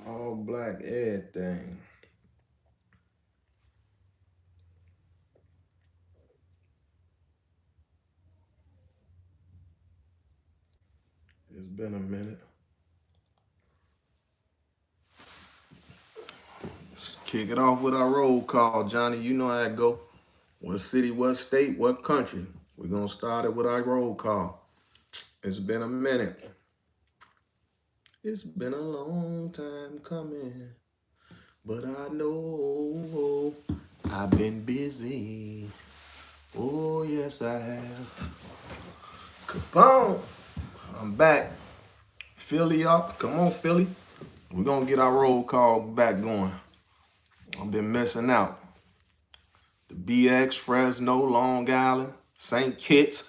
All black everything. It's been a minute. Let's kick it off with our roll call, Johnny. You know how it go. What city, what state, what country? We're gonna start it with our roll call. It's been a minute. It's been a long time coming, but I know I've been busy. Oh yes, I have. Capone, I'm back. Philly up. Come on, Philly. We're gonna get our roll call back going. I've been missing out. The BX, Fresno, Long Island, St. Kitts,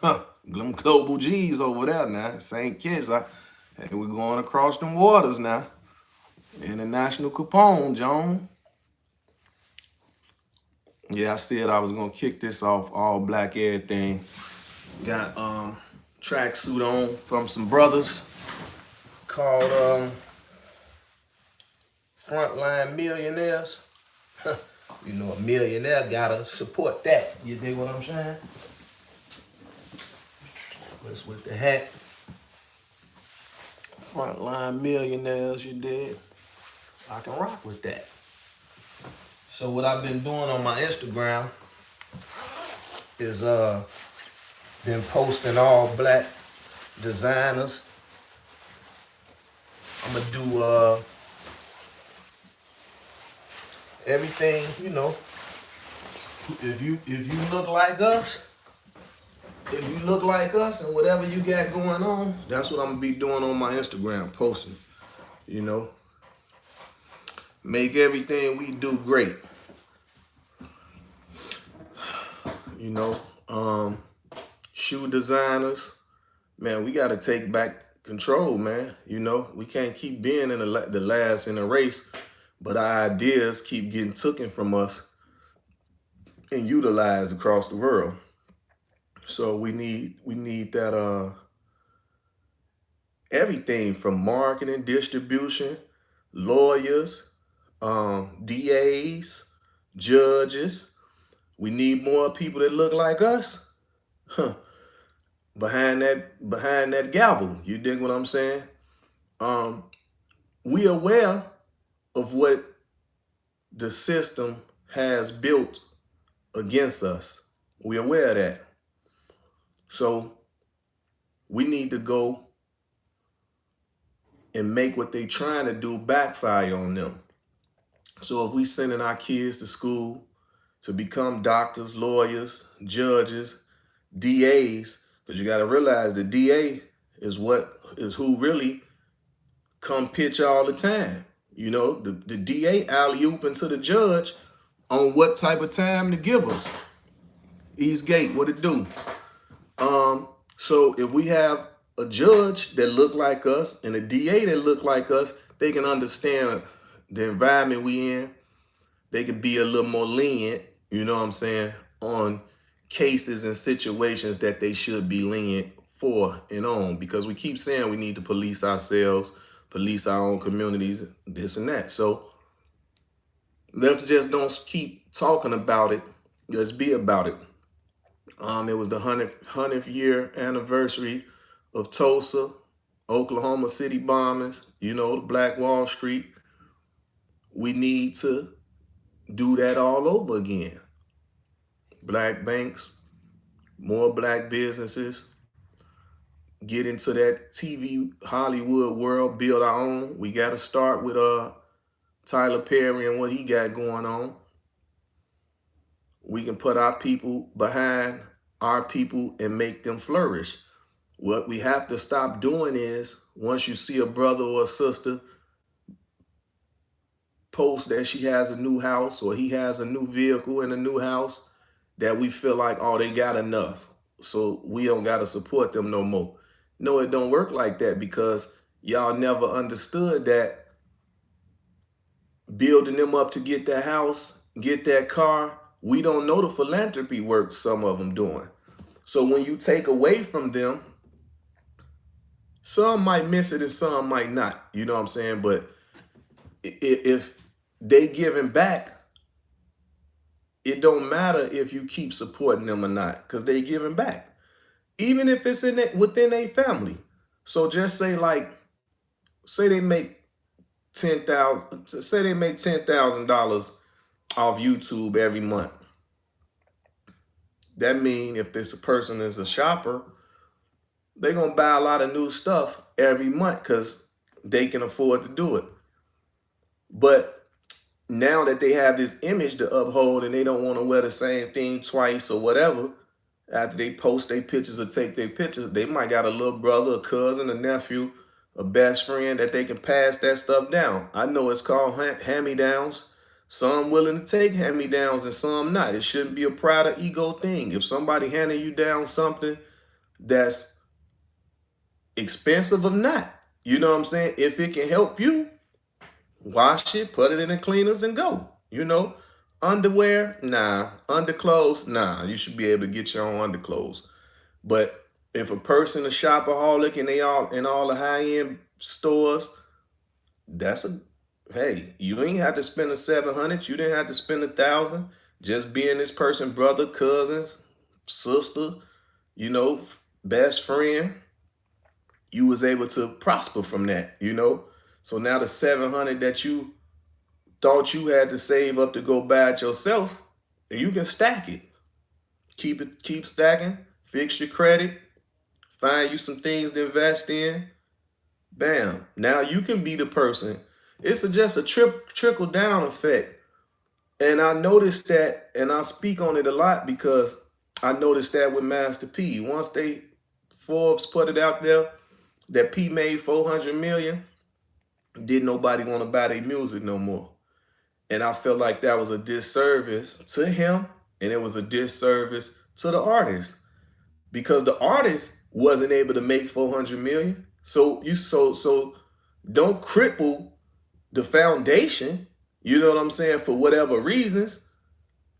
them global G's over there now. St. Kitts, hey, we're going across them waters now. International Capone, Joan. Yeah, I said I was gonna kick this off all black everything. Got tracksuit on from some brothers called Frontline Millionaires. You know, a millionaire gotta support that. You dig what I'm saying? What's with the hat? Frontline Millionaires, you dig? I can rock with that. So what I've been doing on my Instagram is been posting all black designers. I'm gonna do everything, you know. If you look like us, if you look like us and whatever you got going on, that's what I'm gonna be doing on my Instagram, posting. You know, make everything we do great. You know, shoe designers, man, we gotta take back control, man. You know, we can't keep being in the last in the race, but our ideas keep getting taken from us and utilized across the world. So we need that everything from marketing, distribution, lawyers, DAs, judges. We need more people that look like us, huh, behind that gavel. You dig what I'm saying? Um, we aware of what the system has built against us. We aware of that. So we need to go and make what they trying to do backfire on them. So if we sending our kids to school to become doctors, lawyers, judges, DAs, because you got to realize the DA is who really come pitch all the time. You know, the DA alley-oop into the judge on what type of time to give us. East Gate, what it do? So if we have a judge that look like us and a DA that look like us, they can understand the environment we in. They could be a little more lenient, you know what I'm saying, on cases and situations that they should be lenient for and on, because we keep saying we need to police ourselves, police our own communities, this and that. So let's just don't keep talking about it. Let's be about it. It was the 100th year anniversary of Tulsa, Oklahoma City bombings, you know, the Black Wall Street. We need to do that all over again. Black banks, more black businesses, get into that TV Hollywood world, build our own. We got to start with Tyler Perry and what he got going on. We can put our people behind our people and make them flourish. What we have to stop doing is, once you see a brother or a sister post that she has a new house or he has a new vehicle in a new house, that we feel like, oh, they got enough, so we don't got to support them no more. No, it don't work like that, because y'all never understood that building them up to get that house, get that car, we don't know the philanthropy work some of them doing. So when you take away from them, some might miss it and some might not, you know what I'm saying? But if they giving back, it don't matter if you keep supporting them or not, because they giving back. Even if it's within a family. So just say like, say they make $10,000 off YouTube every month. That means if this person is a shopper, they're gonna buy a lot of new stuff every month because they can afford to do it. But now that they have this image to uphold and they don't want to wear the same thing twice or whatever, after they post their pictures or take their pictures, they might got a little brother, a cousin, a nephew, a best friend that they can pass that stuff down. I know it's called hand-me-downs. Some willing to take hand-me-downs and some not. It shouldn't be a pride or ego thing. If somebody handing you down something that's expensive or not, you know what I'm saying? If it can help you, wash it, put it in the cleaners and go, Underwear, nah. Underclothes, nah. You should be able to get your own underclothes. But if a person is shopaholic and they all in all the high-end stores, hey, you ain't have to spend a 700. You didn't have to spend 1,000. Just being this person, brother, cousin, sister, best friend, you was able to prosper from that, So now the 700 that you thought you had to save up to go buy it yourself, you can stack it. Keep stacking, fix your credit, find you some things to invest in. Bam. Now you can be the person. It's just a trickle down effect. And I noticed that, and I speak on it a lot because I noticed that with Master P. Once Forbes put it out there that P made 400 million, didn't nobody want to buy their music no more. And I felt like that was a disservice to him, and it was a disservice to the artist, because the artist wasn't able to make 400 million. So don't cripple the foundation, you know what I'm saying, for whatever reasons,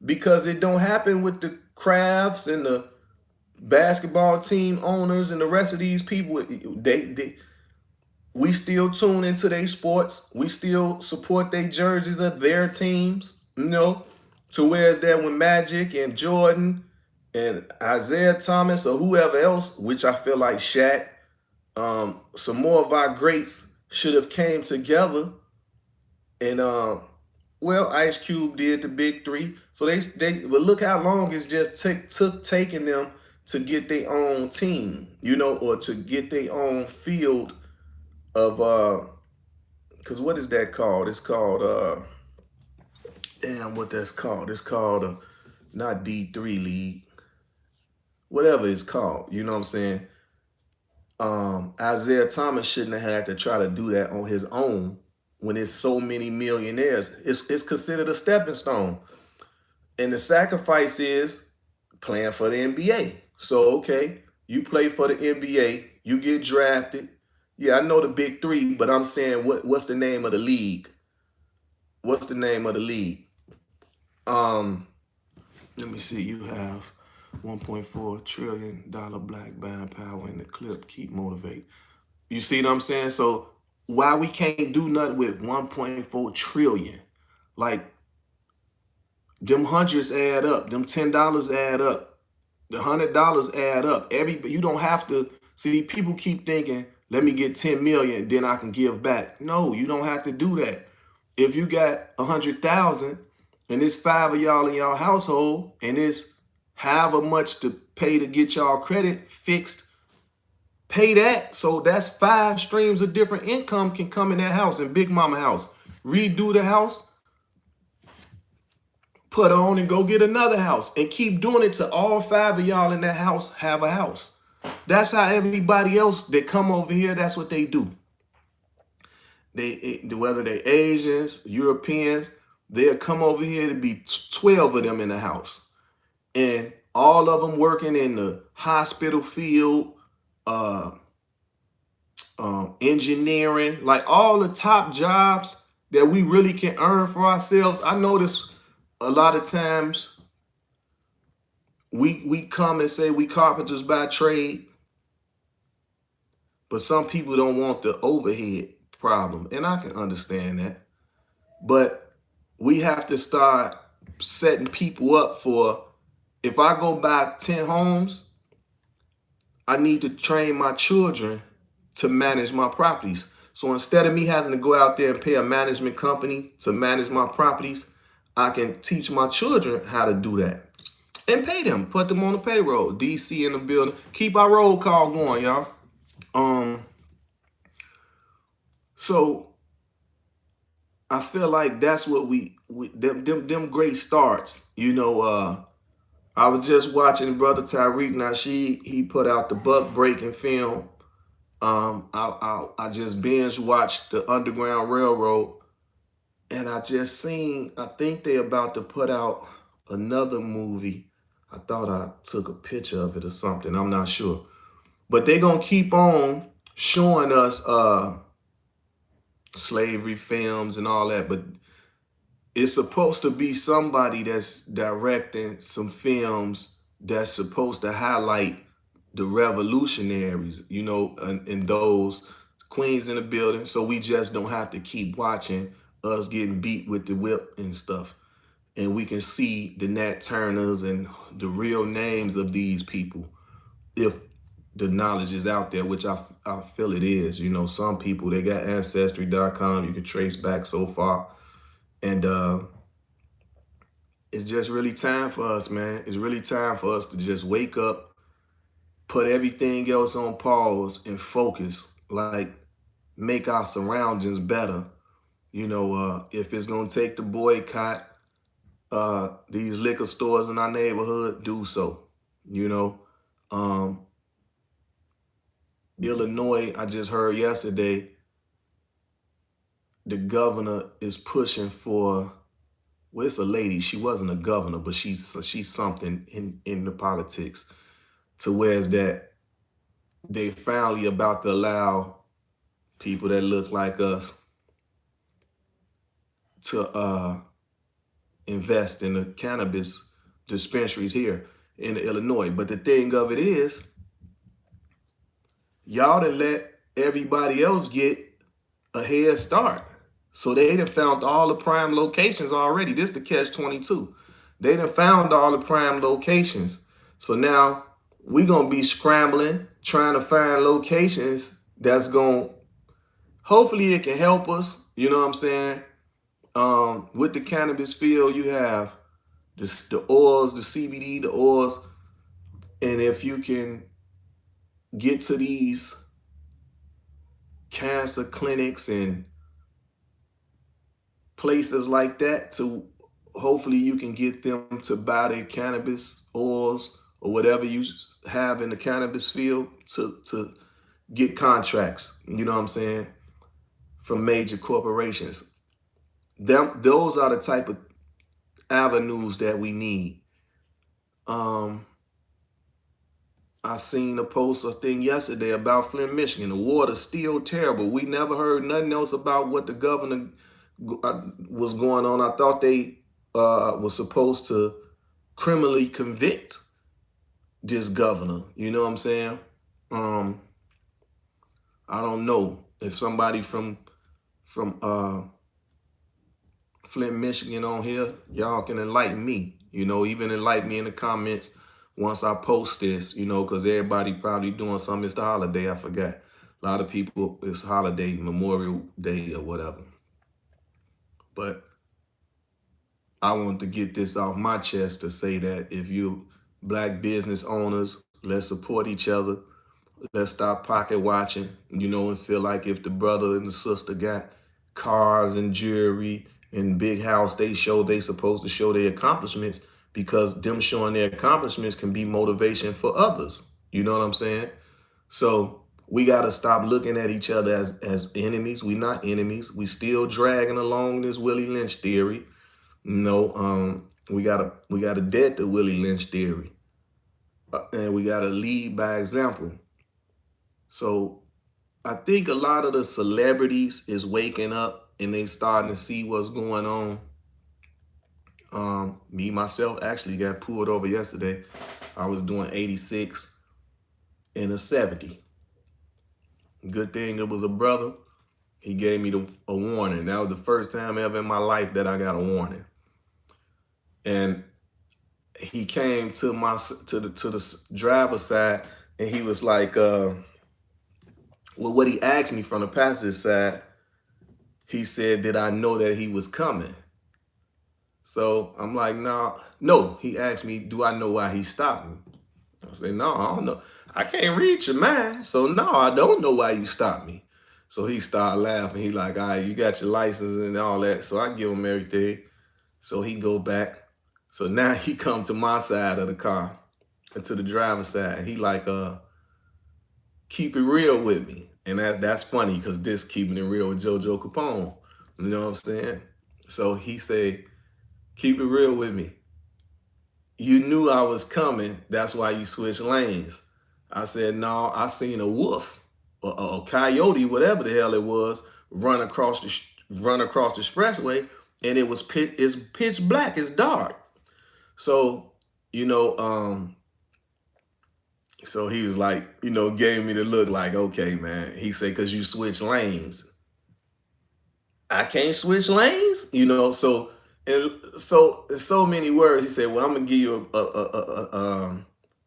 because it don't happen with the crafts and the basketball team owners and the rest of these people. We still tune into their sports. We still support their jerseys of their teams, to whereas that when Magic and Jordan and Isaiah Thomas or whoever else, which I feel like Shaq, some more of our greats should have came together. And Ice Cube did the big three. So but look how long it's just took taking them to get their own team, or to get their own field of because what is that called? It's called what that's called. It's called not D3 League. Whatever it's called, you know what I'm saying? Isaiah Thomas shouldn't have had to try to do that on his own when there's so many millionaires. It's considered a stepping stone. And the sacrifice is playing for the NBA. So, okay, you play for the NBA, you get drafted. Yeah, I know the big three, but I'm saying what's the name of the league? What's the name of the league? Let me see. You have $1.4 trillion black buying power in the clip. Keep motivate. You see what I'm saying? So why we can't do nothing with 1.4 trillion? Like, them hundreds add up. Them $10 add up. The $100 add up. You don't have to. See, people keep thinking, let me get 10 million, then I can give back. No, you don't have to do that. If you got 100,000 and it's 5 of y'all in y'all household and it's however much to pay to get y'all credit fixed, pay that. So that's 5 streams of different income can come in that house, in Big Mama house. Redo the house, put on and go get another house, and keep doing it till all 5 of y'all in that house have a house. That's how everybody else that come over here, that's what they do. Whether they're Asians, Europeans, they'll come over here to be 12 of them in the house. And all of them working in the hospital field, engineering, like all the top jobs that we really can earn for ourselves. I notice a lot of times we come and say we carpenters by trade, but some people don't want the overhead problem, and I can understand that. But we have to start setting people up for, if I go buy 10 homes, I need to train my children to manage my properties. So instead of me having to go out there and pay a management company to manage my properties, I can teach my children how to do that and pay them, put them on the payroll. DC in the building. Keep our roll call going, y'all. So I feel like that's what them great starts. I was just watching Brother Tyreek Nasheed. He put out the buck breaking film. I just binge watched the Underground Railroad, and I just seen. I think they about to put out another movie. I thought I took a picture of it or something. I'm not sure, but they gonna keep on showing us slavery films and all that. But it's supposed to be somebody that's directing some films that's supposed to highlight the revolutionaries, and those queens in the building. So we just don't have to keep watching us getting beat with the whip and stuff. And we can see the Nat Turners and the real names of these people if the knowledge is out there, which I feel it is. Some people, they got Ancestry.com. You can trace back so far. And it's just really time for us, man. It's really time for us to just wake up, put everything else on pause and focus, like make our surroundings better. If it's gonna take the boycott these liquor stores in our neighborhood, do so. You know, um, Illinois, I just heard yesterday, the governor is pushing for. Well, it's a lady. She wasn't a governor, but she's something in the politics. To whereas that they finally about to allow people that look like us to invest in the cannabis dispensaries here in Illinois. But the thing of it is, y'all done let everybody else get a head start. So they done found all the prime locations already. This the catch-22. They done found all the prime locations. So now we gonna be scrambling, trying to find locations that's gonna, hopefully it can help us. You know what I'm saying? With the cannabis field, you have the oils, the CBD, the oils, and if you can get to these cancer clinics and places like that, to hopefully you can get them to buy their cannabis oils or whatever you have in the cannabis field to get contracts, you know what I'm saying, from major corporations. Those are the type of avenues that we need. I seen a post or thing yesterday about Flint, Michigan. The water's still terrible. We never heard nothing else about what the governor was going on. I thought they was supposed to criminally convict this governor. You know what I'm saying? I don't know if somebody from Flint, Michigan on here, y'all can enlighten me. Even enlighten me in the comments once I post this, because everybody probably doing something. It's the holiday, I forgot. A lot of people, it's holiday, Memorial Day or whatever. But I want to get this off my chest to say that if you Black business owners, let's support each other. Let's stop pocket watching, and feel like if the brother and the sister got cars and jewelry and big house, they supposed to show their accomplishments, because them showing their accomplishments can be motivation for others. You know what I'm saying? So we got to stop looking at each other as enemies. We not enemies. We still dragging along this Willie Lynch theory. We gotta dead the Willie Lynch theory, and we gotta lead by example. So I think a lot of the celebrities is waking up and they starting to see what's going on. Me, myself, actually got pulled over yesterday. I was doing 86 in a 70. Good thing it was a brother. He gave me a warning. That was the first time ever in my life that I got a warning. And he came to the driver's side, and he was like, well, what he asked me from the passenger side, he said, did I know that he was coming? So I'm like, nah, no. He asked me, do I know why he stopped me? I said, no, I don't know. I can't read your mind. So no, I don't know why you stopped me. So he started laughing. He like, all right, you got your license and all that. So I give him everything. So he go back. So now he come to my side of the car, to the driver's side. He like, keep it real with me. And that's funny because this keeping it real with JoJo Capone. You know what I'm saying? So he said, keep it real with me. You knew I was coming. That's why you switched lanes. I said, no, I seen a wolf or a coyote, whatever the hell it was, run across the expressway, and it's pitch black. It's dark. So, you know, so he was like, you know, gave me the look like, okay, man. He said, because you switch lanes. I can't switch lanes, you know. So and so many words. He said, well, I'm gonna give you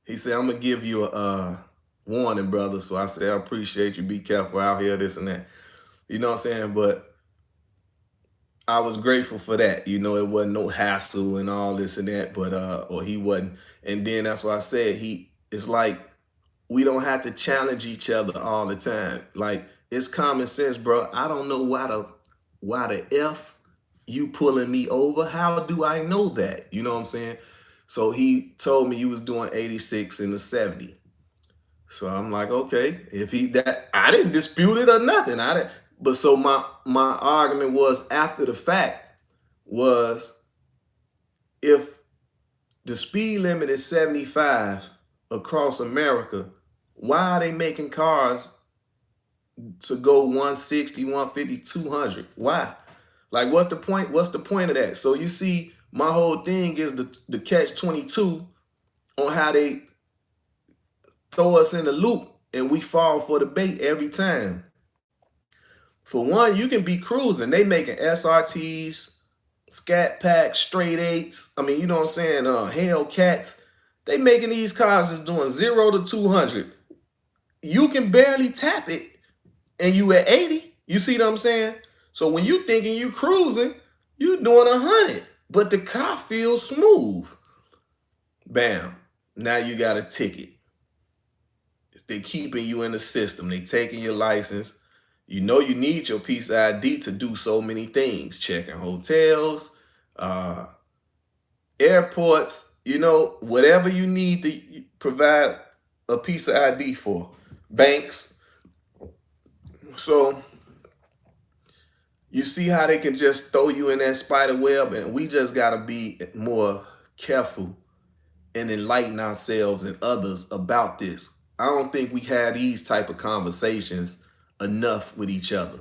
he said, I'm gonna give you a warning, brother. So I said, I appreciate you. Be careful out here, this and that. You know what I'm saying? But I was grateful for that. You know, it wasn't no hassle and all this and that, but or he wasn't. And then that's why I said it's like we don't have to challenge each other all the time. Like, it's common sense, bro. I don't know why the F you pulling me over. How do I know that? You know what I'm saying? So he told me you was doing 86 in the 70. So I'm like, okay, if he that I didn't dispute it or nothing. I didn't, but so my argument was after the fact was if the speed limit is 75 across America, why are they making cars to go 160, 150, 200? Why? Like, what's the point? What's the point of that? So you see, my whole thing is the catch 22 on how they throw us in the loop and we fall for the bait every time. For one, you can be cruising. They making SRTs, Scat Packs, straight eights. I mean, you know what I'm saying? Hellcats. They making these cars is doing 0 to 200. You can barely tap it and you at 80. You see what I'm saying? So when you thinking you cruising, you doing 100, but the car feels smooth. Bam. Now you got a ticket. They keeping you in the system. They taking your license. You know you need your piece of ID to do so many things. Checking hotels, airports, you know, whatever you need to provide a piece of ID for. Banks. So you see how they can just throw you in that spider web, and we just got to be more careful and enlighten ourselves and others about this. I don't think we had these type of conversations enough with each other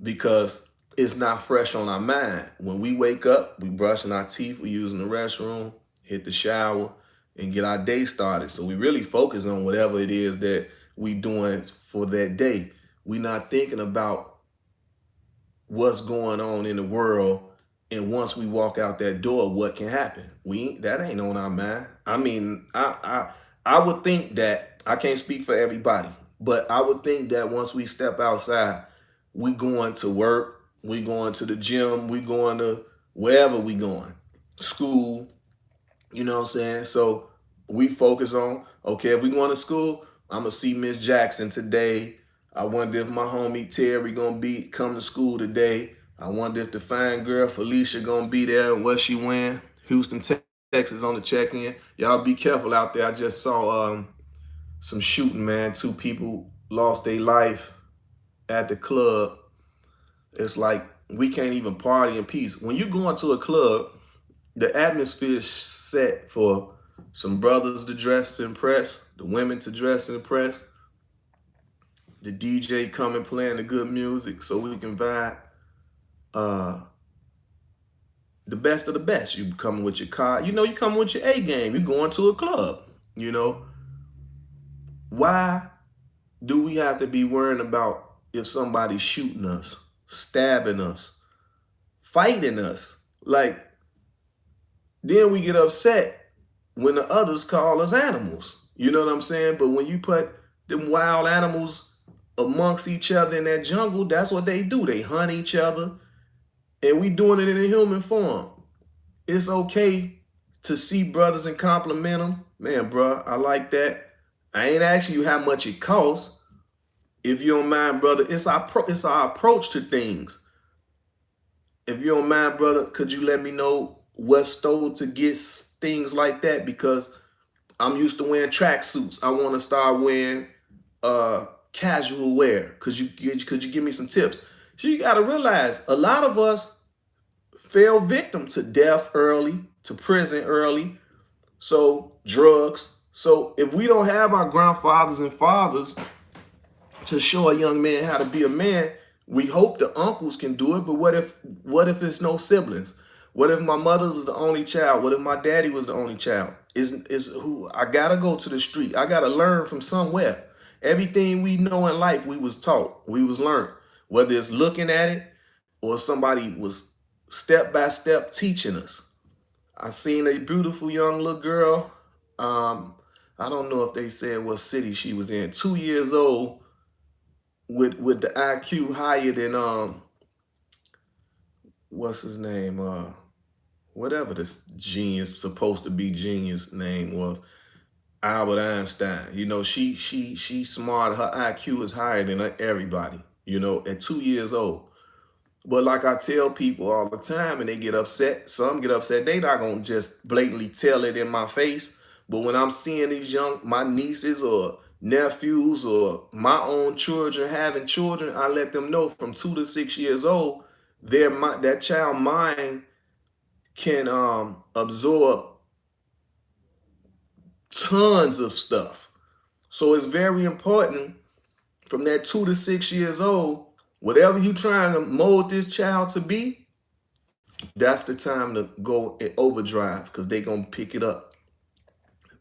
because it's not fresh on our mind. When we wake up, we brushing our teeth, we using the restroom, hit the shower, and get our day started. So we really focus on whatever it is that we doing for that day. We not thinking about what's going on in the world, and once we walk out that door, what can happen? That ain't on our mind. I mean, I would think that, I can't speak for everybody, but I would think that once we step outside, we going to work, we going to the gym, we going to wherever we going, school, you know what I'm saying? So we focus on, okay, if we going to school, I'm gonna see Miss Jackson today. I wonder if my homie Terry gonna come to school today. I wonder if the fine girl Felicia gonna be there and what she wearing. Houston, Texas on the check-in. Y'all be careful out there. I just saw some shooting, man. 2 people lost their life at the club. It's like we can't even party in peace. When you go into a club, the atmosphere is set for some brothers to dress to impress, the women to dress and impress, the DJ coming playing the good music so we can vibe. The best of the best. You coming with your car. You know, you coming with your A game. You going to a club. You know, why do we have to be worrying about if somebody's shooting us, stabbing us, fighting us. Like, then we get upset when the others call us animals. You know what I'm saying? But when you put them wild animals amongst each other in that jungle, that's what they do. They hunt each other, and we doing it in a human form. It's okay to see brothers and compliment them. Man, bro, I like that. I ain't asking you how much it costs. If you don't mind, brother, it's our approach to things. If you don't mind, brother, could you let me know what store to get things like that? Because I'm used to wearing tracksuits. I want to start wearing casual wear. Could you give me some tips? So you got to realize a lot of us fell victim to death early, to prison early, so drugs. So if we don't have our grandfathers and fathers to show a young man how to be a man, we hope the uncles can do it. But what if it's no siblings? What if my mother was the only child? What if my daddy was the only child? Is who I gotta go to the street. I gotta learn from somewhere. Everything we know in life, we was taught, we was learned. Whether it's looking at it or somebody was step by step teaching us. I seen a beautiful young little girl. I don't know if they said what city she was in. 2 years old, with the IQ higher than what's his name? Whatever this genius supposed to be genius name was. Albert Einstein. You know, she smart. Her IQ is higher than everybody, you know, at 2 years old. But like I tell people all the time, and they get upset, some get upset, they not gonna just blatantly tell it in my face. But when I'm seeing my nieces or nephews or my own children having children, I let them know from 2 to 6 years old, that child mind can absorb tons of stuff. So it's very important from that 2 to 6 years old, whatever you trying to mold this child to be, that's the time to go in overdrive, because they gonna pick it up.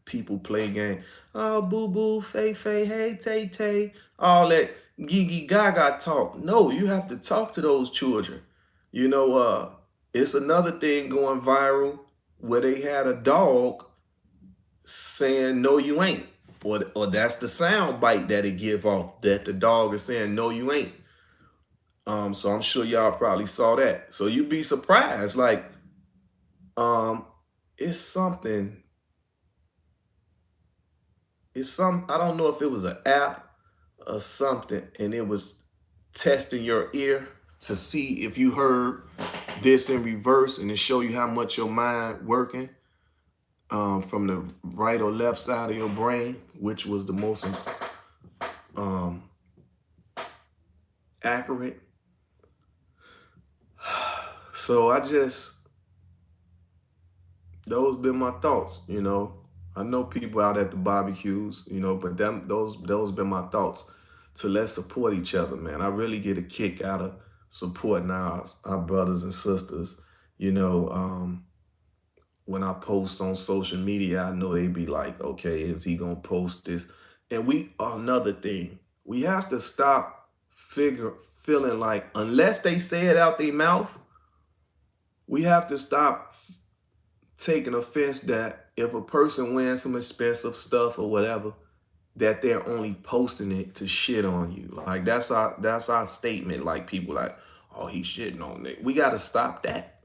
People play game. Oh, boo boo, fay fay, hey tay tay, all that gigi gaga talk. No, you have to talk to those children. You know, it's another thing going viral where they had a dog saying no you ain't. Or that's the sound bite that it give off, that the dog is saying no you ain't. So I'm sure y'all probably saw that. So you'd be surprised. Like, it's something. I don't know if it was an app or something, and it was testing your ear to see if you heard this in reverse, and it show you how much your mind working from the right or left side of your brain, which was the most accurate. So those been my thoughts, you know. I know people out at the barbecues, you know, but those been my thoughts. To let's support each other, man. I really get a kick out of supporting our brothers and sisters. You know, when I post on social media, I know they be like, okay, is he gonna post this? And another thing, we have to stop feeling like, unless they say it out their mouth, we have to stop taking offense that if a person wearing some expensive stuff or whatever, that they're only posting it to shit on you. Like, that's our statement. Like, people like, oh, he's shitting on it. We gotta stop that.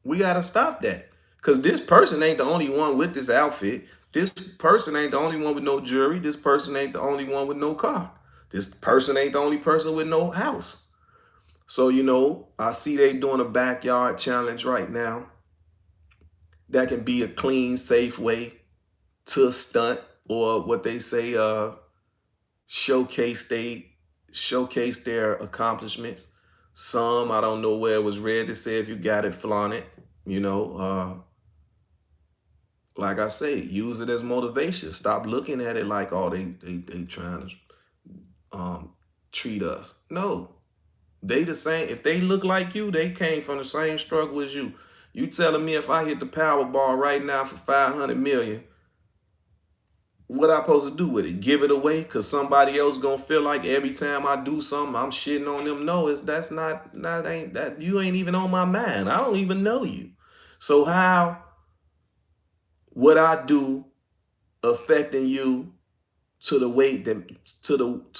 We gotta stop that. Cause this person ain't the only one with this outfit. This person ain't the only one with no jewelry. This person ain't the only one with no car. This person ain't the only person with no house. So, you know, I see they doing a backyard challenge right now. That can be a clean, safe way to stunt, or what they say, showcase their accomplishments. Some, I don't know where it was read to say, if you got it, flaunt it. You know, like I say, use it as motivation. Stop looking at it like, oh, they trying to treat us. No, they the same. If they look like you, they came from the same struggle as you. You telling me if I hit the Powerball right now for 500 million, what I supposed to do with it? Give it away because somebody else gonna feel like every time I do something I'm shitting on them? No, that's not ain't that you ain't even on my mind. I don't even know you. So how would I do affecting you to the way that to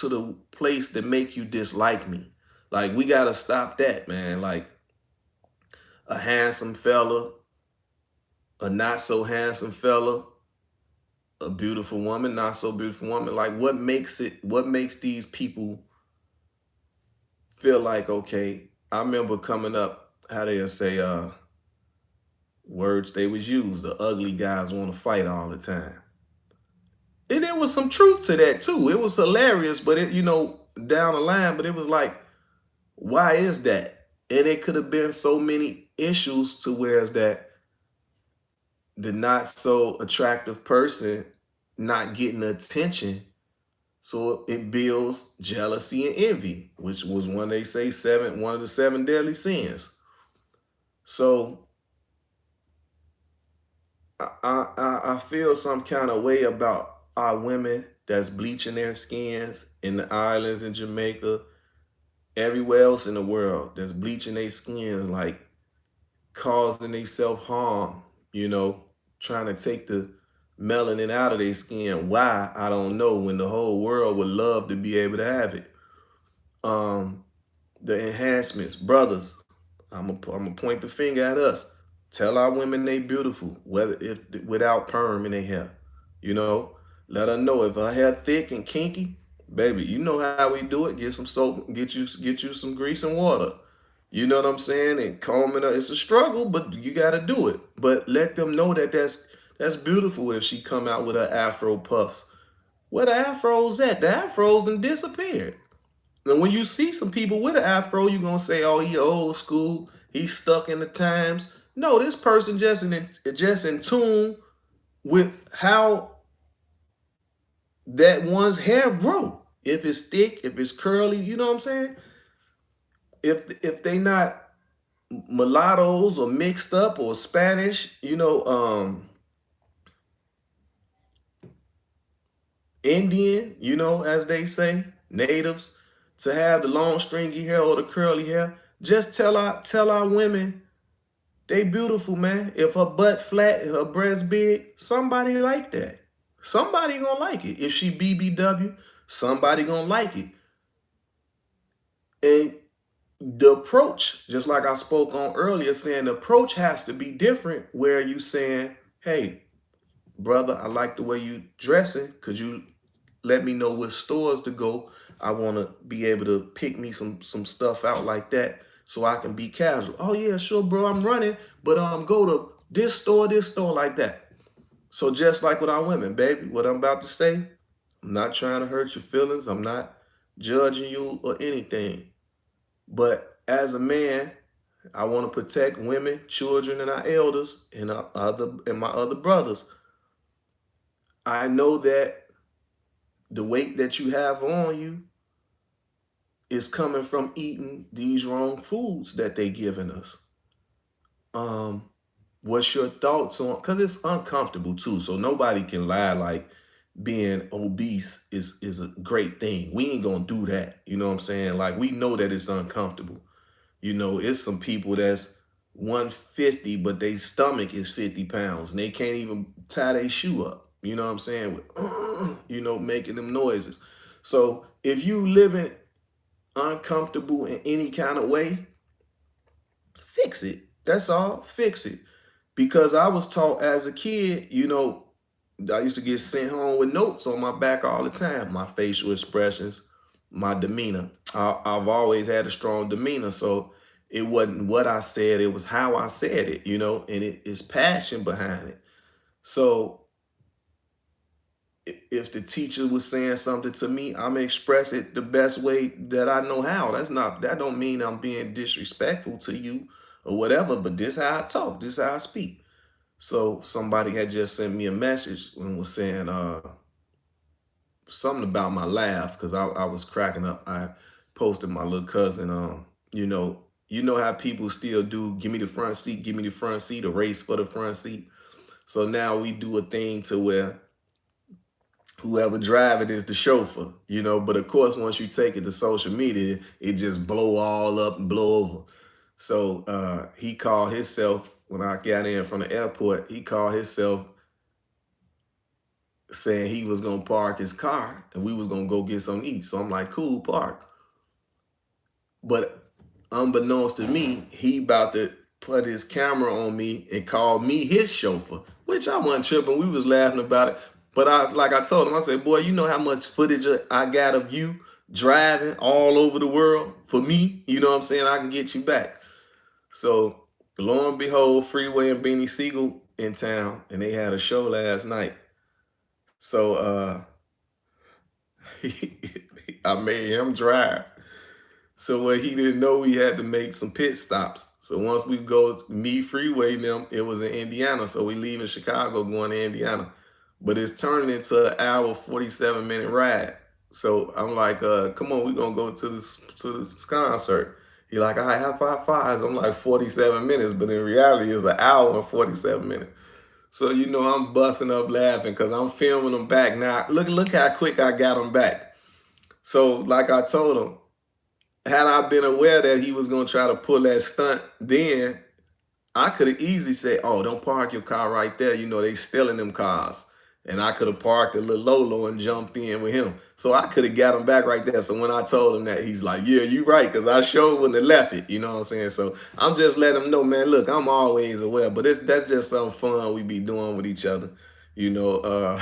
the place that make you dislike me? Like we gotta stop that, man. Like a handsome fella, a not so handsome fella, a beautiful woman, not so beautiful woman. Like what makes these people feel like, okay, I remember coming up, how they say words they was used, the ugly guys want to fight all the time. And there was some truth to that too. It was hilarious, but it, down the line, but it was like, why is that? And it could have been so many issues to whereas that the not so attractive person not getting attention. So it builds jealousy and envy, which was one they say one of the seven deadly sins. So I feel some kind of way about our women that's bleaching their skins in the islands in Jamaica, everywhere else in the world that's bleaching their skins, like causing they self harm, trying to take the melanin out of their skin. Why? I don't know. When the whole world would love to be able to have it. Um, the enhancements, brothers. I'm gonna point the finger at us. Tell our women they beautiful, whether if without perm in their hair. You know, let her know if her hair thick and kinky, baby. You know how we do it. Get some soap, get you some grease and water. You know what I'm saying? And combing her. It's a struggle, but you got to do it. But let them know that that's beautiful. If she come out with her afro puffs, where the afros at? The afros done disappeared. And when you see some people with an afro, you're gonna say, "Oh, he old school. He's stuck in the times." No, this person just in tune with how that one's hair grow. If it's thick, if it's curly, you know what I'm saying? If they not mulattoes or mixed up or Spanish, Indian, as they say, natives, to have the long stringy hair or the curly hair, just tell our women they beautiful, man. If her butt flat and her breast big, somebody like that. Somebody gonna like it. If she BBW, somebody gonna like it. And the approach, just like I spoke on earlier, saying the approach has to be different where you saying, hey, brother, I like the way you dressing. Could you let me know which stores to go? I want to be able to pick me some stuff out like that so I can be casual. Oh yeah, sure, bro. I'm running, but go to this store like that. So just like with our women, baby, what I'm about to say, I'm not trying to hurt your feelings. I'm not judging you or anything. But as a man, I want to protect women, children, and our elders and my other brothers. I know that the weight that you have on you is coming from eating these wrong foods that they giving us. Um, what's your thoughts on? Because it's uncomfortable too, so nobody can lie like being obese is a great thing. We ain't gonna do that. You know what I'm saying? Like we know that it's uncomfortable. It's some people that's 150, but their stomach is 50 pounds and they can't even tie their shoe up. You know what I'm saying? With, making them noises. So if you living uncomfortable in any kind of way, fix it. That's all. Fix it. Because I was taught as a kid, I used to get sent home with notes on my back all the time. My facial expressions, my demeanor. I've always had a strong demeanor. So it wasn't what I said, it was how I said it, and it is passion behind it. So if the teacher was saying something to me, I'm gonna express it the best way that I know how. That don't mean I'm being disrespectful to you or whatever, but this how I talk, this how I speak. So somebody had just sent me a message and was saying something about my laugh because I was cracking up. I posted my little cousin, how people still do give me the front seat, give me the front seat, a race for the front seat. So now we do a thing to where whoever driving is the chauffeur, but of course, once you take it to social media, it just blow all up and blow over. So he called himself, when I got in from the airport, he called himself saying he was gonna park his car and we was gonna go get something to eat. So I'm like, cool, park. But unbeknownst to me, he about to put his camera on me and call me his chauffeur, which I wasn't tripping. We was laughing about it. But like I told him, I said, boy, you know how much footage I got of you driving all over the world for me? You know what I'm saying? I can get you back. So lo and behold, Freeway and Beanie Siegel in town, and they had a show last night. So I made him drive. So what he didn't know, he had to make some pit stops. So once we go, me, Freeway, and them, it was in Indiana. So we leaving Chicago going to Indiana. But it's turning into an hour, 47-minute ride. So I'm like, come on, we're gonna go to this concert. He like, all right, have 5 5s. I'm like 47 minutes, but in reality it's an hour and 47 minutes. So I'm busting up laughing because I'm filming them back. Now look how quick I got them back. So like I told him, had I been aware that he was gonna try to pull that stunt, then I could have easily said, "Oh, don't park your car right there." They stealing them cars, and I could have parked a little low and jumped in with him. So I could have got him back right there. So when I told him that, he's like, "Yeah, you right," because I sure wouldn't have left it. You know what I'm saying? So I'm just letting him know, man. Look, I'm always aware, but that's just some fun we be doing with each other. you know.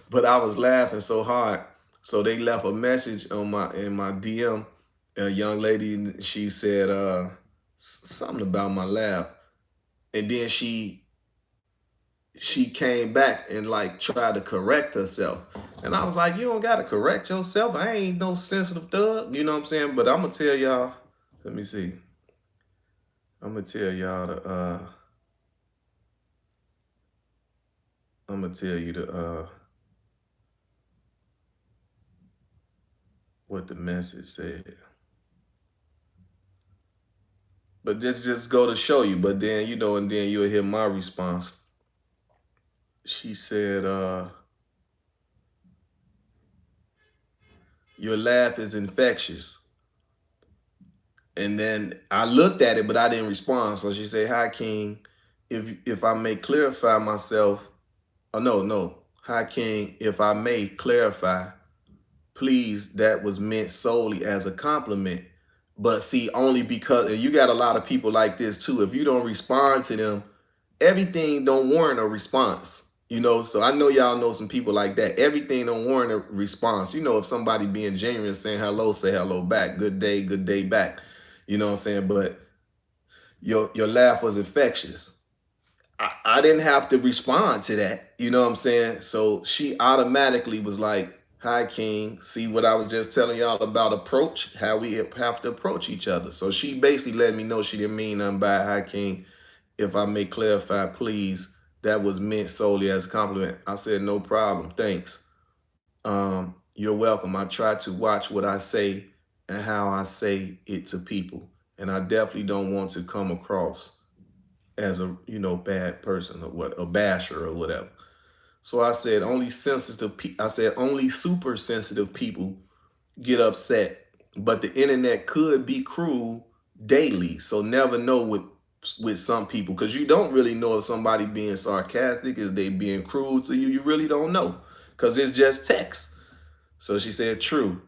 But I was laughing so hard. So they left a message in my DM. A young lady, she said something about my laugh, and then she came back and like tried to correct herself. And I was like, you don't gotta correct yourself. I ain't no sensitive thug. You know what I'm saying? But I'm gonna tell y'all, let me see. I'm gonna tell y'all I'm gonna tell you what the message said. But this just go to show you. But then, and then you'll hear my response. She said, your laugh is infectious. And then I looked at it, but I didn't respond. So she said, hi, King. If I may clarify myself, oh, no. Hi, King. If I may clarify, please, that was meant solely as a compliment. But see, only because, and you got a lot of people like this too. If you don't respond to them, everything don't warrant a response. So I know y'all know some people like that. Everything don't warrant a response. If somebody being genuine, saying hello, say hello back. Good day back. You know what I'm saying? But your laugh was infectious. I didn't have to respond to that. You know what I'm saying? So she automatically was like, hi, King. See what I was just telling y'all about approach, how we have to approach each other. So she basically let me know she didn't mean nothing by hi, King. If I may clarify, please, that was meant solely as a compliment. I said, no problem. Thanks. You're welcome. I try to watch what I say and how I say it to people. And I definitely don't want to come across as a bad person or what, a basher or whatever. So I said only super sensitive people get upset, but the internet could be cruel daily. So never know with some people, because you don't really know if somebody being sarcastic, is they being cruel to you. You really don't know, because it's just text. So she said, true.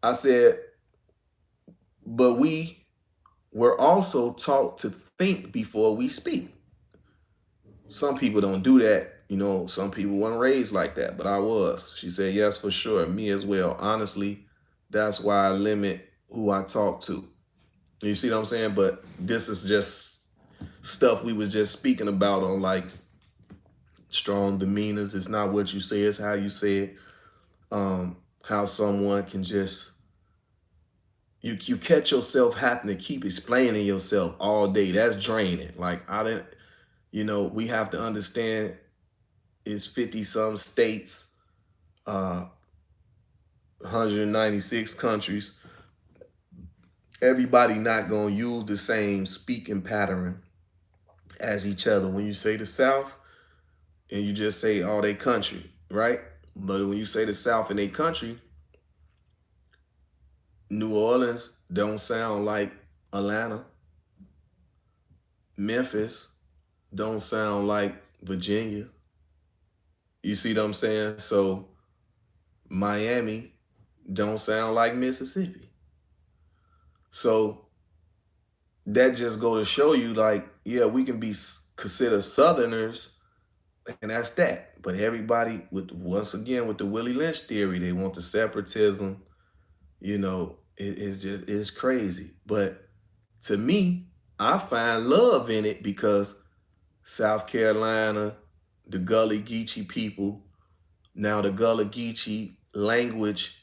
I said, but we were also taught to think before we speak. Some people don't do that. Some people weren't raised like that, but I was. She said, yes, for sure. Me as well. Honestly, that's why I limit who I talk to. You see what I'm saying? But this is just stuff we was just speaking about on like strong demeanors. It's not what you say, it's how you say it. How someone can just, you catch yourself having to keep explaining yourself all day. That's draining. Like we have to understand it's 50 some states, 196 countries. Everybody not gonna use the same speaking pattern as each other. When you say the South and you just say all they country, right? But when you say the South in a country, New Orleans don't sound like Atlanta. Memphis don't sound like Virginia. You see what I'm saying? So Miami don't sound like Mississippi. So that just go to show you, like, yeah, we can be considered Southerners, and that's that. But everybody, with once again with the Willie Lynch theory, they want the separatism. It's crazy. But to me, I find love in it because South Carolina, the Gullah Geechee people, now the Gullah Geechee language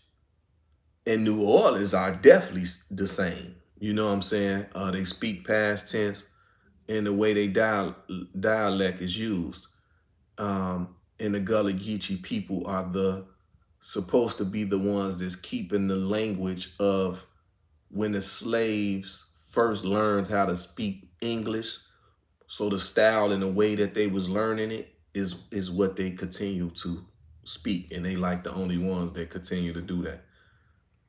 in New Orleans are definitely the same. You know what I'm saying? They speak past tense in the way they dialect is used. And the Gullah Geechee people are the supposed to be the ones that's keeping the language of when the slaves first learned how to speak English. So the style and the way that they was learning it is what they continue to speak, and they like the only ones that continue to do that.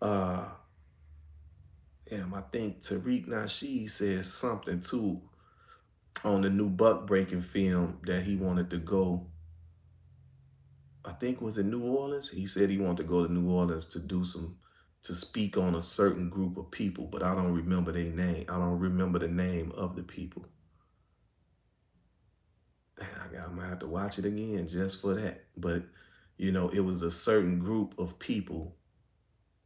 Uh, I think Tariq Nasheed said something too on the new Buck breaking film that he wanted to go. I think was in New Orleans. He said he wanted to go to New Orleans to speak on a certain group of people, but I don't remember their name. I don't remember the name of the people. I'm gonna have to watch it again just for that. But it was a certain group of people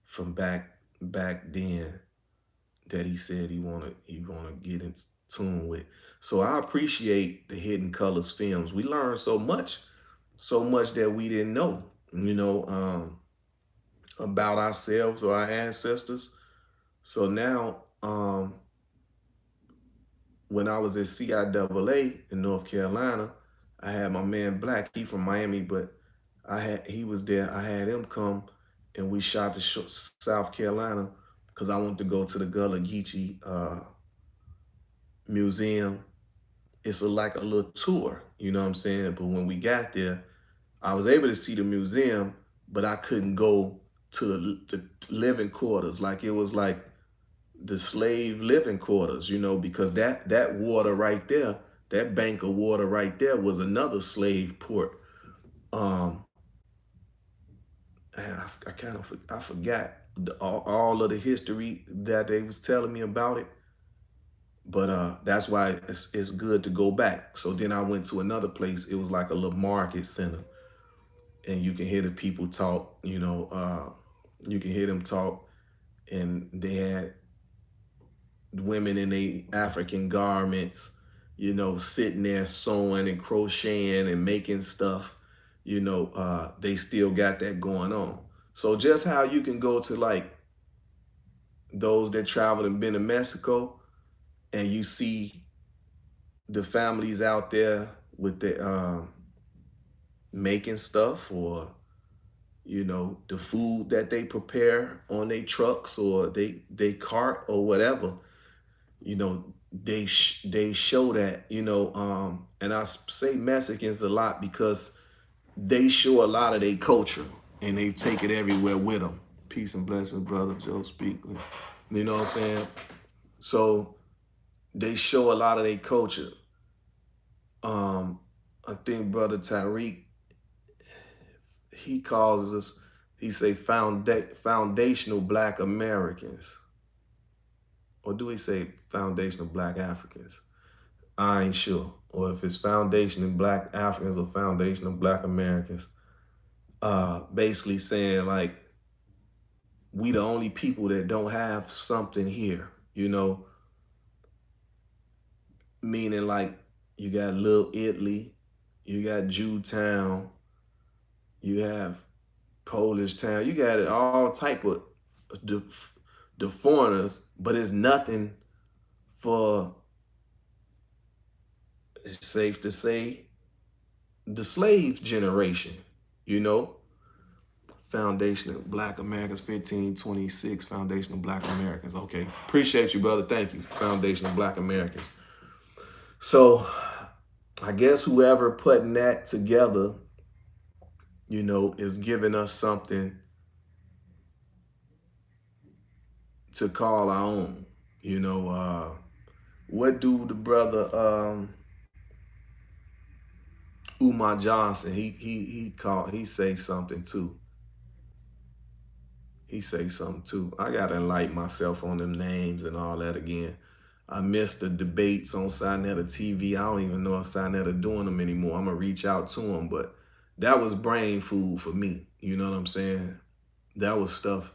from back then that he said he wanna get in tune with. So I appreciate the Hidden Colors films. We learned so much that we didn't know, about ourselves or our ancestors. So now, when I was at CIAA in North Carolina, I had my man Black. He from Miami, but he was there. I had him come, and we shot to South Carolina because I wanted to go to the Gullah Geechee museum. It's like a little tour, you know what I'm saying? But when we got there, I was able to see the museum, but I couldn't go to the living quarters. Like it was like the slave living quarters, because that water right there, that bank of water right there was another slave port. Um, I forgot all of the history that they was telling me about it, but that's why it's good to go back. So then I went to another place. It was like a little market center, and you can hear the people talk. You can hear them talk, and they had women in their African garments, sitting there sewing and crocheting and making stuff. They still got that going on. So just how you can go to like those that traveled and been to Mexico, and you see the families out there with the making stuff, or the food that they prepare on their trucks or they cart or whatever. They show that, and I say Mexicans a lot because they show a lot of their culture and they take it everywhere with them. Peace and blessings, brother Joe Speaker. You know what I'm saying? So they show a lot of their culture. I think brother Tariq, he calls us, he say foundational Black Americans. Or do we say foundational Black Africans? I ain't sure. Or if it's foundation in Black Africans or foundation of Black Americans. Basically saying like, we the only people that don't have something here, meaning like you got Little Italy, you got Jewtown, you have Polish Town, you got all type of the foreigners, but it's nothing for, it's safe to say, the slave generation, Foundation of Black Americans, 1526, Foundation of Black Americans. Okay, appreciate you, brother. Thank you, Foundation of Black Americans. So I guess whoever putting that together is giving us something to call our own. What do the brother Umar Johnson, he say something too. He say something too. I gotta enlighten myself on them names and all that again. I missed the debates on Sinetta TV. I don't even know if Sinetta doing them anymore. I'm gonna reach out to him, but that was brain food for me. You know what I'm saying? That was stuff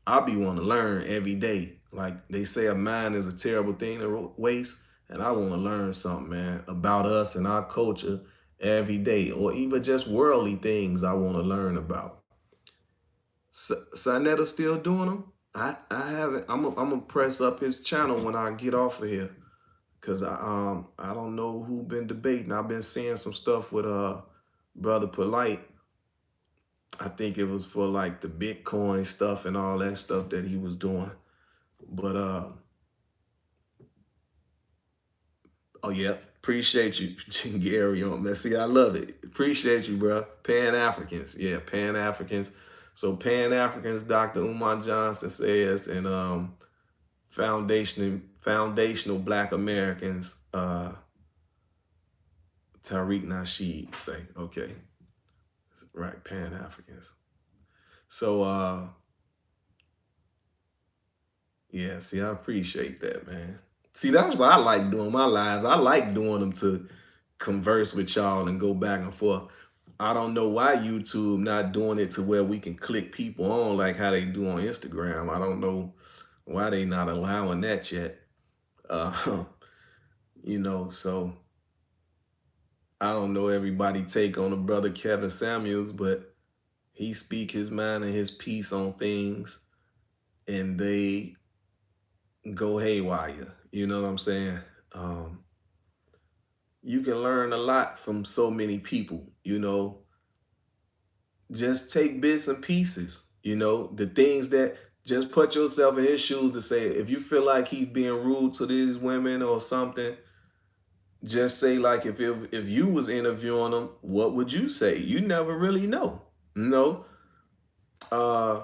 I be want to learn every day. Like they say, a mind is a terrible thing to waste, and I want to learn something, man, about us and our culture every day, or even just worldly things I want to learn about. Sinetta still doing them? I haven't. I'm gonna press up his channel when I get off of here, cause I don't know who been debating. I've been seeing some stuff with brother Polite. I think it was for like the Bitcoin stuff and all that stuff that he was doing. But oh yeah, appreciate you, Gary on man. See, I love it. Appreciate you, bro. Pan Africans, yeah, Pan Africans. So Pan Africans, Dr. Umar Johnson says, and foundational Black Americans, Tariq Nasheed say, okay, right, Pan Africans. So yeah, see, I appreciate that, man. See, that's what I like doing my lives. I like doing them to converse with y'all and go back and forth. I don't know why YouTube not doing it to where we can click people on like how they do on Instagram. I don't know why they not allowing that yet. Uh, so I don't know everybody take on the brother Kevin Samuels, but he speak his mind and his piece on things, and they go haywire. You know what I'm saying? You can learn a lot from so many people. Just take bits and pieces. The things that just put yourself in his shoes to say, if you feel like he's being rude to these women or something, just say like if you was interviewing them, what would you say? You never really know. No. Uh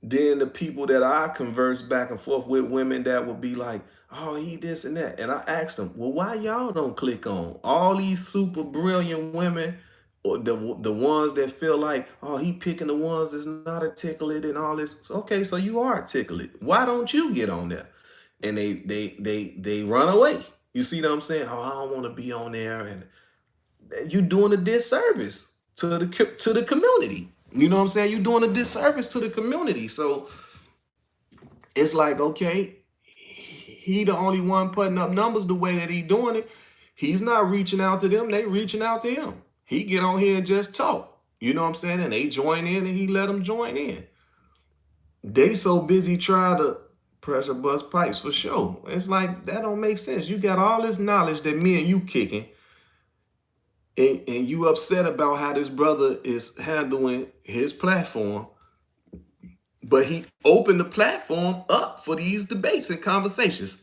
then the people that I converse back and forth with, women that would be like, oh, he this and that. And I asked them, well, why y'all don't click on all these super brilliant women, or the ones that feel like, oh, he picking the ones that's not articulate and all this. Okay, so you are articulate. Why don't you get on there? And they run away. You see what I'm saying? Oh, I don't want to be on there, and you doing a disservice to the community. You know what I'm saying? You're doing a disservice to the community. So it's like, okay, he the only one putting up numbers the way that he doing it. He's not reaching out to them. They reaching out to him. He get on here and just talk. You know what I'm saying? And they join in and he let them join in. They so busy trying to pressure bust pipes for sure. It's like, that don't make sense. You got all this knowledge that me and you kicking, and you upset about how this brother is handling his platform, but he opened the platform up for these debates and conversations.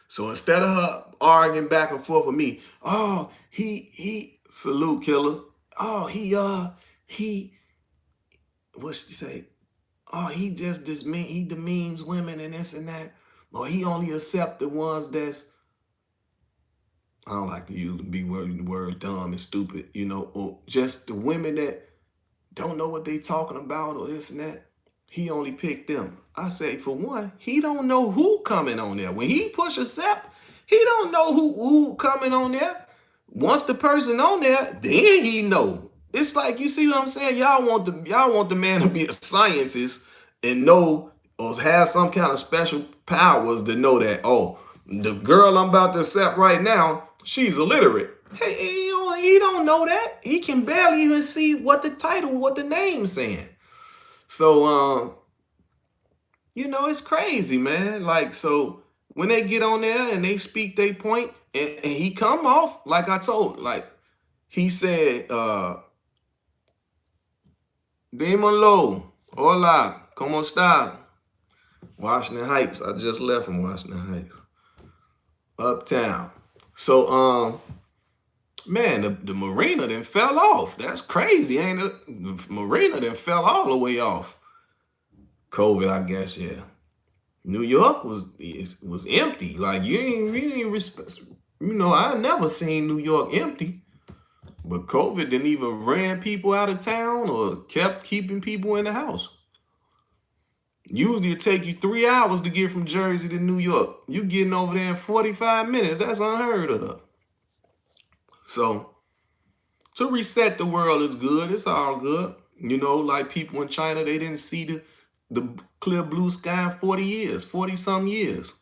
So instead of her arguing back and forth with me, oh, he salute killer. Oh, he what should you say? Oh, he just he demeans women and this and that. Or he only accept the ones that's, I don't like to use the word dumb and stupid, or just the women that don't know what they talking about or this and that. He only picked them. I say, for one, he don't know who coming on there. When he push accept, he don't know who coming on there. Once the person on there, then he know. It's like, you see what I'm saying? Y'all want the man to be a scientist and know, or have some kind of special powers to know that, oh, the girl I'm about to accept right now, she's illiterate. Hey, he don't know that. He can barely even see what the name's saying. So, it's crazy, man. Like, so when they get on there and they speak their point, and he come off, like I told, like he said, Dímelo, hola, ¿cómo está? Washington Heights. I just left from Washington Heights. Uptown. So, Man, the marina then fell off. That's crazy, ain't it? The marina then fell all the way off. COVID, I guess, yeah. New York was empty. Like you ain't respect. I never seen New York empty. But COVID didn't even ran people out of town or kept keeping people in the house. Usually it take you 3 hours to get from Jersey to New York. You getting over there in 45 minutes. That's unheard of. So to reset the world is good. It's all good. Like people in China, they didn't see the clear blue sky in 40 years, 40 some years.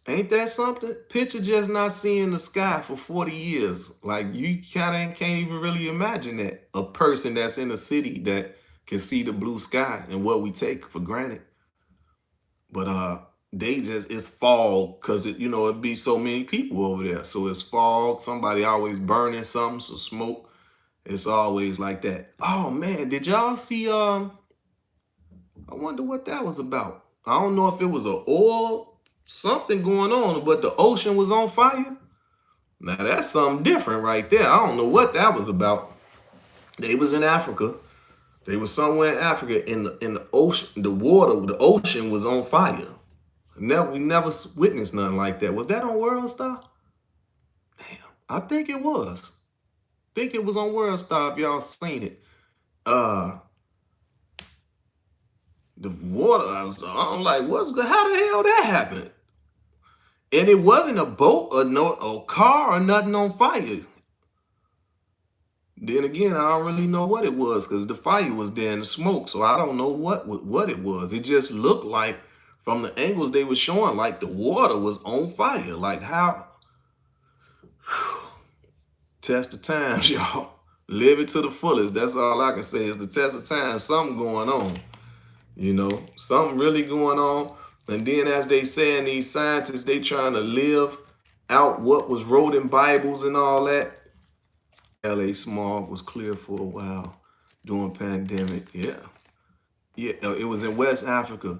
Ain't that something? Picture just not seeing the sky for 40 years. Like you kind of can't even really imagine that. A person that's in a city that can see the blue sky and what we take for granted. But it's fall because it'd be so many people over there. So it's fall. Somebody always burning something, so smoke. It's always like that. Oh man, did y'all see I wonder what that was about. I don't know if it was a oil something going on, but the ocean was on fire. Now that's something different right there. I don't know what that was about. They was in Africa. They was somewhere in Africa in the ocean. The ocean was on fire. We never witnessed nothing like that. Was that on World Star? Damn, I think it was. Think it was on World Star if y'all seen it. The water. I'm like, how the hell that happened? And it wasn't a boat or a car or nothing on fire. Then again, I don't really know what it was because the fire was there in the smoke. So I don't know what it was. It just looked like from the angles they were showing, like the water was on fire. Like how? Test of times, y'all. Live it to the fullest. That's all I can say is the test of time. Something going on. Something really going on. And then as they saying, these scientists, they trying to live out what was wrote in Bibles and all that. LA smog was clear for a while during pandemic. Yeah. It was in West Africa.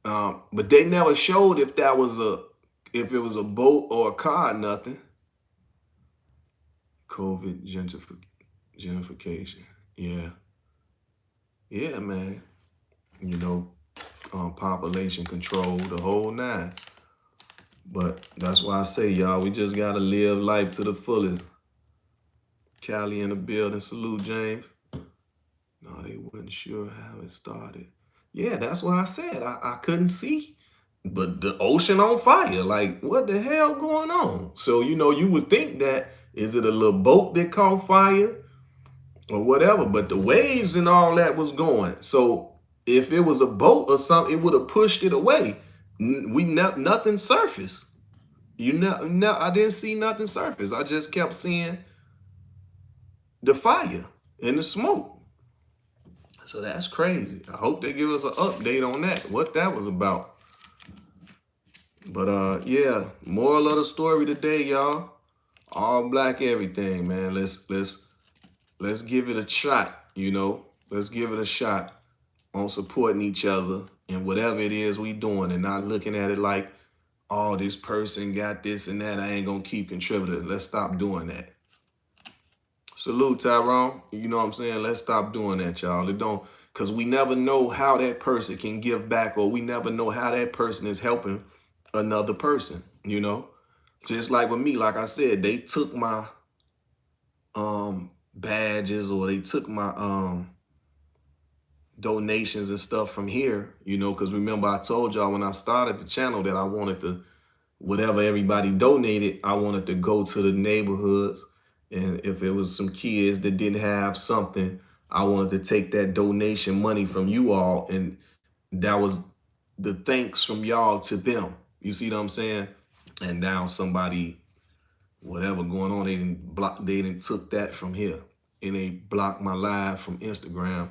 But they never showed if it was a boat or a car, nothing. COVID gentrification. Yeah. Yeah, man. Population control, the whole nine. But that's why I say, y'all, we just got to live life to the fullest. Cali in the building. Salute, James. No, they wasn't sure how it started. Yeah, that's what I said. I couldn't see. But the ocean on fire. Like, what the hell going on? So, you would think that, is it a little boat that caught fire or whatever? But the waves and all that was going. So if it was a boat or something, it would have pushed it away. Nothing surfaced. I didn't see nothing surface. I just kept seeing the fire and the smoke. So that's crazy. I hope they give us an update on that, what that was about. But yeah, moral of the story today, y'all. All black everything, man. Let's give it a shot, Let's give it a shot on supporting each other and whatever it is we doing and not looking at it like, oh, this person got this and that. I ain't gonna keep contributing. Let's stop doing that. Salute, Tyrone. You know what I'm saying? Let's stop doing that, y'all. Because we never know how that person can give back, or we never know how that person is helping another person, Just like with me, like I said, they took my badges, or they took my donations and stuff from here, because remember I told y'all when I started the channel that I wanted to, whatever everybody donated, I wanted to go to the neighborhoods. And if it was some kids that didn't have something, I wanted to take that donation money from you all. And that was the thanks from y'all to them. You see what I'm saying? And now somebody, whatever going on, they didn't took that from here. And they blocked my live from Instagram.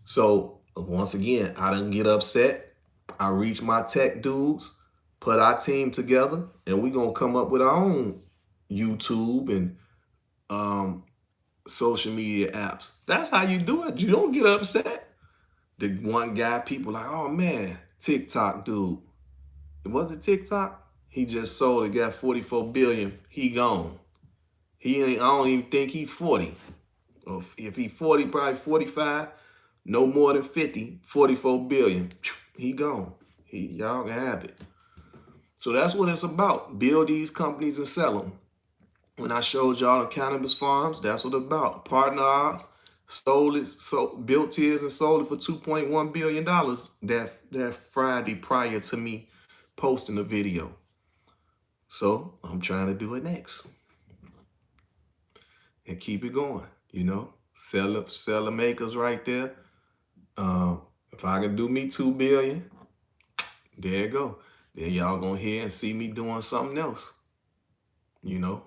So once again, I didn't get upset. I reached my tech dudes, put our team together, and we're going to come up with our own YouTube and social media apps. That's how you do it. You don't get upset. The one guy, people like, oh man, TikTok dude. Was it TikTok? He just sold it, got 44 billion. He gone. He ain't, I don't even think he 40. Or if he 40, probably 45, no more than 50, 44 billion. He gone. Y'all can have it. So that's what it's about. Build these companies and sell them. When I showed y'all the cannabis farms, that's what it's about. A partner of ours sold it, built his and sold it for $2.1 billion that Friday prior to me posting the video. So I'm trying to do it next and keep it going, you know. Sell the makers right there. If I can do me 2 billion, there you go. Then y'all gonna hear and see me doing something else, you know.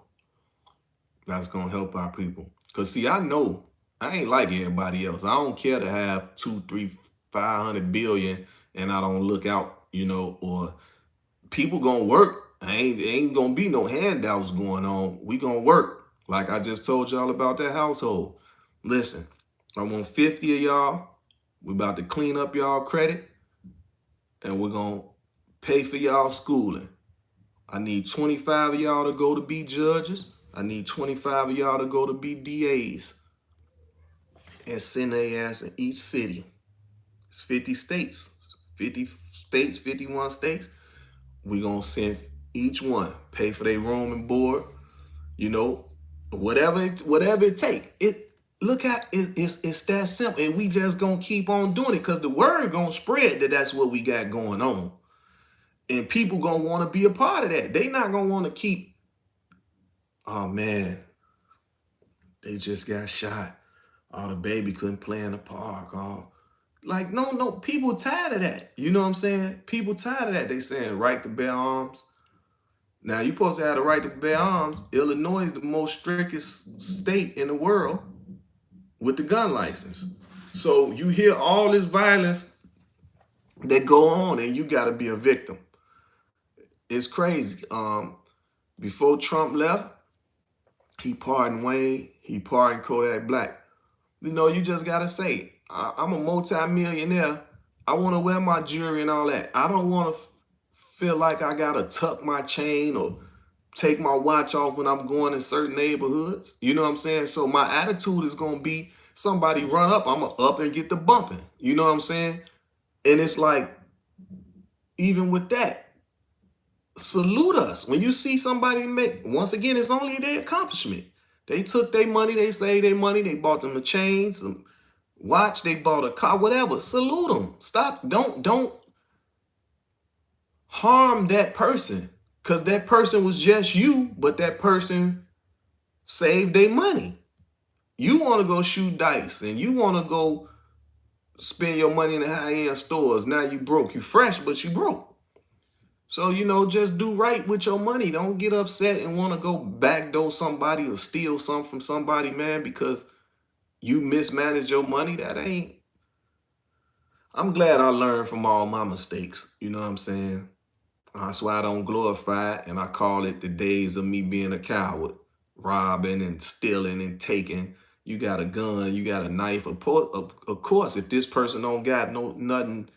That's gonna help our people. Cause see, I know I ain't like everybody else. I don't care to have 2, 3, 500 billion and I don't look out, you know, or people gonna work. Ain't gonna be no handouts going on. We gonna work. Like I just told y'all about that household. Listen, I want 50 of y'all. We about to clean up y'all credit and we're gonna pay for y'all schooling. I need 25 of y'all to go to be judges. I need 25 of y'all to go to be DAs and send their ass in each city. It's 50 states. 50 states, 51 states. We're going to send each one, pay for their room and board, you know, whatever it take. Look at it's that simple. And we just going to keep on doing it because the word going to spread that that's what we got going on. And people going to want to be a part of that. They not going to want to keep, oh man, they just got shot. Oh, the baby couldn't play in the park. Oh, like, no, people tired of that. You know what I'm saying? People tired of that. They saying right to bear arms. Now, you supposed to have the right to bear arms. Illinois is the most strictest state in the world with the gun license. So you hear all this violence that go on and you got to be a victim. It's crazy. Before Trump left, he pardoned Wayne. He pardoned Kodak Black. You know, you just got to say, I'm a multi-millionaire. I want to wear my jewelry and all that. I don't want to feel like I got to tuck my chain or take my watch off when I'm going in certain neighborhoods. You know what I'm saying? So my attitude is going to be somebody run up, I'm going to up and get the bumping. You know what I'm saying? And it's like, even with that, salute us. When you see somebody make, once again, it's only their accomplishment. They took their money, they saved their money, they bought them a chain, some watch, they bought a car, whatever. Salute them. Stop. Don't harm that person because that person was just you, but that person saved their money. You want to go shoot dice and you want to go spend your money in the high-end stores. Now you broke. You fresh, but you broke. So, you know, just do right with your money. Don't get upset and want to go backdoor somebody or steal something from somebody, man, because you mismanage your money. That ain't. I'm glad I learned from all my mistakes. You know what I'm saying? That's why I don't glorify it, and I call it the days of me being a coward, robbing and stealing and taking. You got a gun, you got a knife. Of course, if this person don't got nothing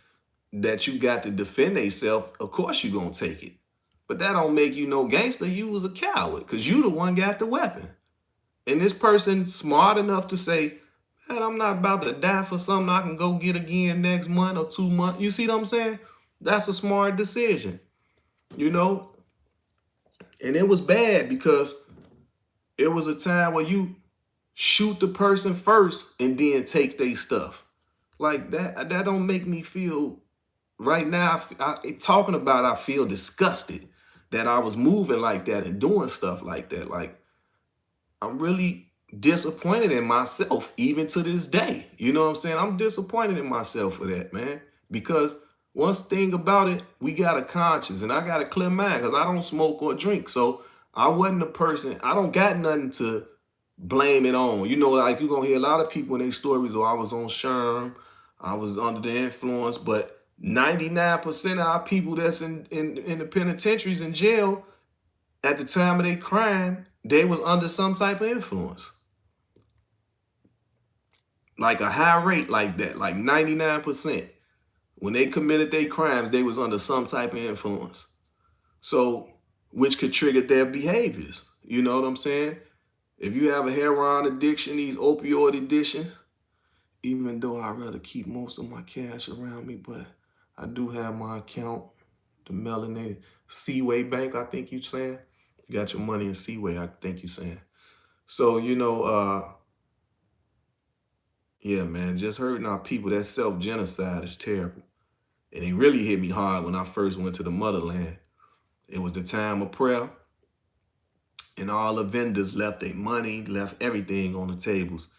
that you got to defend themselves, of course you gonna take it. But that don't make you no gangster. You was a coward because you the one got the weapon. And this person smart enough to say, man, I'm not about to die for something I can go get again next month or 2 months. You see what I'm saying? That's a smart decision, you know? And it was bad because it was a time where you shoot the person first and then take their stuff. Like that don't make me feel right now. Talking about it, I feel disgusted that I was moving like that and doing stuff like that. Like, I'm really disappointed in myself, even to this day. You know what I'm saying? I'm disappointed in myself for that, man. Because one thing about it, we got a conscience, and I got a clear mind because I don't smoke or drink. So I wasn't a person, I don't got nothing to blame it on. You know, like you're going to hear a lot of people in their stories, I was on Sherm, I was under the influence, but 99% of our people that's in the penitentiaries in jail at the time of their crime, they was under some type of influence. Like a high rate like that, like 99%. When they committed their crimes, they was under some type of influence. So which could trigger their behaviors. You know what I'm saying? If you have a heroin addiction, these opioid addiction, even though I'd rather keep most of my cash around me, but I do have my account, the melanated Seaway Bank, I think you're saying. You got your money in Seaway, I think you're saying. So, yeah, man, just hurting our people, that self-genocide is terrible. And it really hit me hard when I first went to the motherland. It was the time of prayer, and all the vendors left their money, left everything on the tables.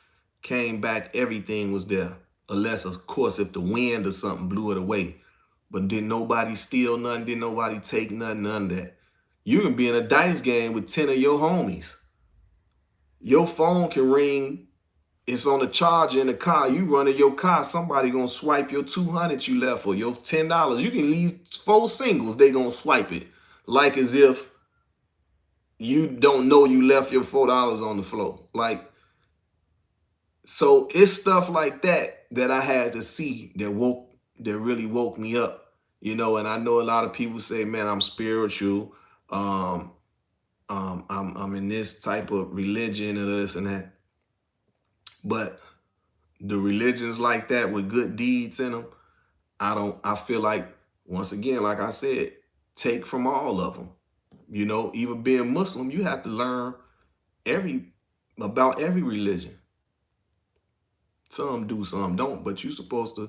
Came back, everything was there. Unless, of course, if the wind or something blew it away. But didn't nobody steal nothing, didn't nobody take nothing, none of that. You can be in a dice game with 10 of your homies. Your phone can ring, it's on the charger in the car. You running your car, somebody gonna swipe your 200 you left or your $10. You can leave 4 singles, they gonna swipe it. Like as if you don't know you left your $4 on the floor. Like, so it's stuff like that that I had to see that really woke me up. And I know a lot of people say, man, I'm spiritual. I'm in this type of religion and this and that. But the religions like that with good deeds in them, I feel like, once again, like I said, take from all of them. Even being Muslim, you have to learn about every religion. Some do, some don't, but you're supposed to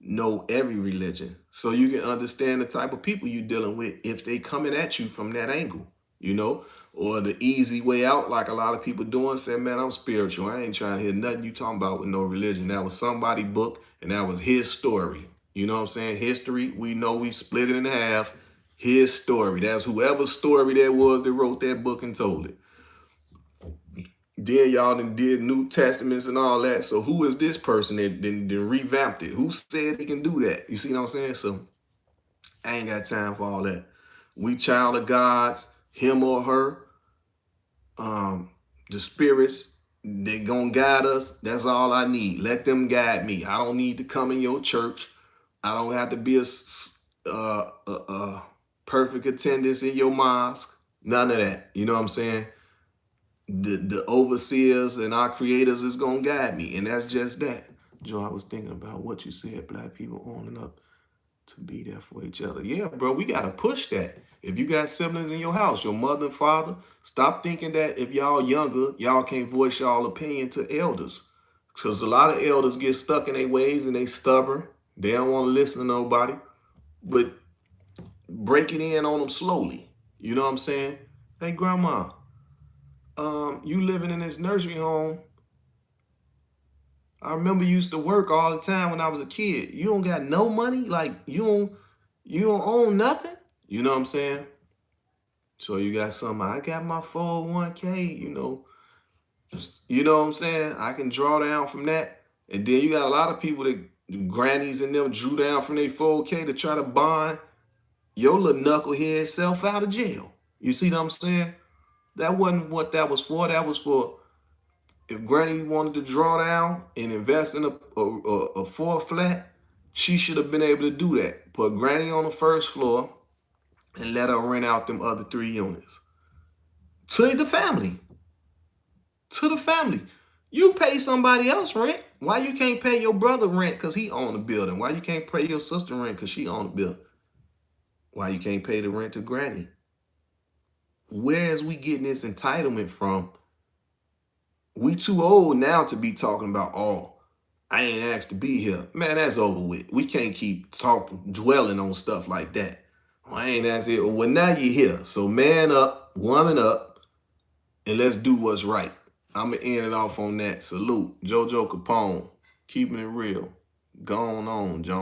know every religion so you can understand the type of people you're dealing with if they coming at you from that angle, or the easy way out, like a lot of people doing, saying, man, I'm spiritual. I ain't trying to hear nothing you talking about with no religion. That was somebody's book, and that was his story. You know what I'm saying? History, we know we split it in half. His story. That's whoever's story that was that wrote that book and told it. Then y'all did New Testaments and all that. So who is this person that then revamped it? Who said he can do that? You see what I'm saying? So I ain't got time for all that. We child of God's, him or her. The spirits, they gonna guide us. That's all I need. Let them guide me. I don't need to come in your church. I don't have to be a perfect attendance in your mosque. None of that. You know what I'm saying? The overseers and our creators is gonna guide me, and that's just that. Joe, I was thinking about what you said, black people owning up to be there for each other. Yeah, bro, we gotta push that. If you got siblings in your house, your mother and father, stop thinking that if y'all younger, y'all can't voice y'all opinion to elders. Because a lot of elders get stuck in their ways and they stubborn. They don't want to listen to nobody. But break it in on them slowly. You know what I'm saying? Hey, grandma, you living in this nursery home. I remember you used to work all the time when I was a kid. You don't got no money? Like you don't own nothing? You know what I'm saying? So you got something. I got my 401k, you know what I'm saying? I can draw down from that. And then you got a lot of people that grannies and them drew down from their 401k to try to bond your little knucklehead self out of jail. You see what I'm saying? That wasn't what that was for. That was for if Granny wanted to draw down and invest in a 4 flat, she should have been able to do that. Put Granny on the first floor and let her rent out them other 3 units. To the family. To the family. You pay somebody else rent. Why you can't pay your brother rent because he own the building? Why you can't pay your sister rent because she own the building? Why you can't pay the rent to Granny? Where is we getting this entitlement from? We too old now to be talking about, oh, I ain't asked to be here. Man, that's over with. We can't keep dwelling on stuff like that. Oh, I ain't asked it. Well, now you're here. So man up, woman up, and let's do what's right. I'm going to end it off on that. Salute. JoJo Capone. Keeping it real. Going on, Jones.